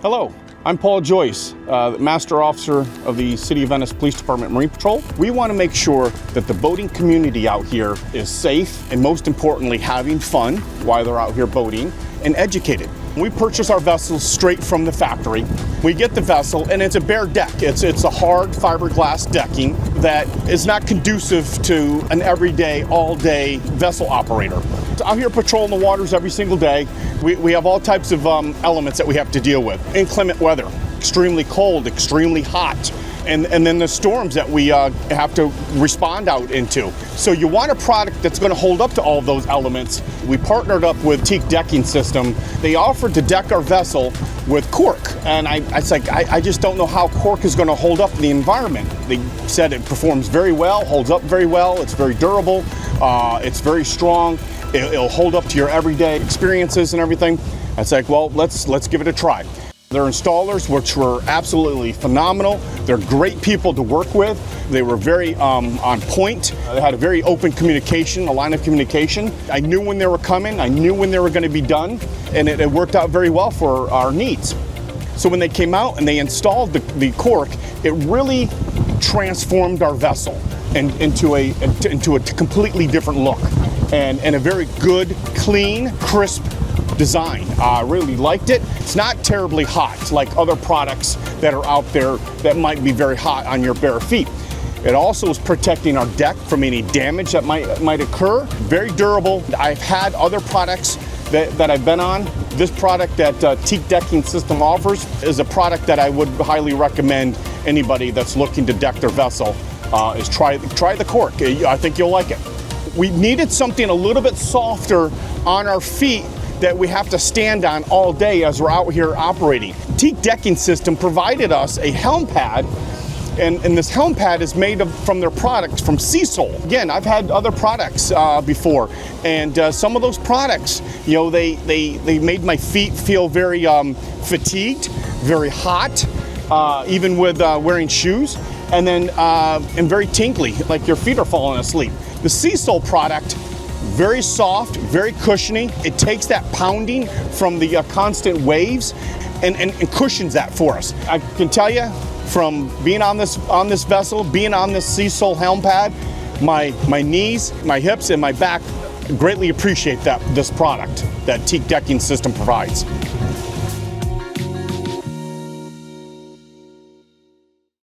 Hello, I'm Paul Joyce, Master Officer of the City of Venice Police Department Marine Patrol. We want to make sure that the boating community out here is safe and, most importantly, having fun while they're out here boating and educated. We purchase our vessels straight from the factory. We get the vessel and it's a bare deck. It's a hard fiberglass decking that is not conducive to an everyday, all-day vessel operator. Out here patrolling the waters every single day, we have all types of elements that we have to deal with. Inclement weather, extremely cold, extremely hot, and then the storms that we have to respond out into. So you want a product that's going to hold up to all of those elements. We partnered up with Teakdecking Systems. They offered to deck our vessel with cork, and I just don't know how cork is going to hold up in the environment. They said it performs very well, holds up very well, it's very durable, it's very strong, it'll hold up to your everyday experiences and everything. It's like, well, let's give it a try. Their installers, which were absolutely phenomenal. They're great people to work with. They were very on point. They had a very open communication, a line of communication. I knew when they were coming. I knew when they were going to be done, and it worked out very well for our needs. So when they came out and they installed the cork, it really transformed our vessel into a completely different look and a very good, clean, crisp design. I really liked it. It's not terribly hot like other products that are out there that might be very hot on your bare feet. It also is protecting our deck from any damage that might occur. Very durable. I've had other products that I've been on. This product that Teakdecking System offers is a product that I would highly recommend anybody that's looking to deck their vessel is try the cork. I think you'll like it. We needed something a little bit softer on our feet that we have to stand on all day as we're out here operating. Teakdecking System provided us a helm pad, and this helm pad is made from their products from SeaSole. Again, I've had other products before, and some of those products, you know, they made my feet feel very fatigued, very hot, even with wearing shoes, and then and very tingly, like your feet are falling asleep. The SeaSole product, very soft, very cushiony. It takes that pounding from the constant waves and cushions that for us. I can tell you, from being on this vessel, being on this SeaSole helm pad, my knees, my hips, and my back greatly appreciate this product that Teakdecking System provides.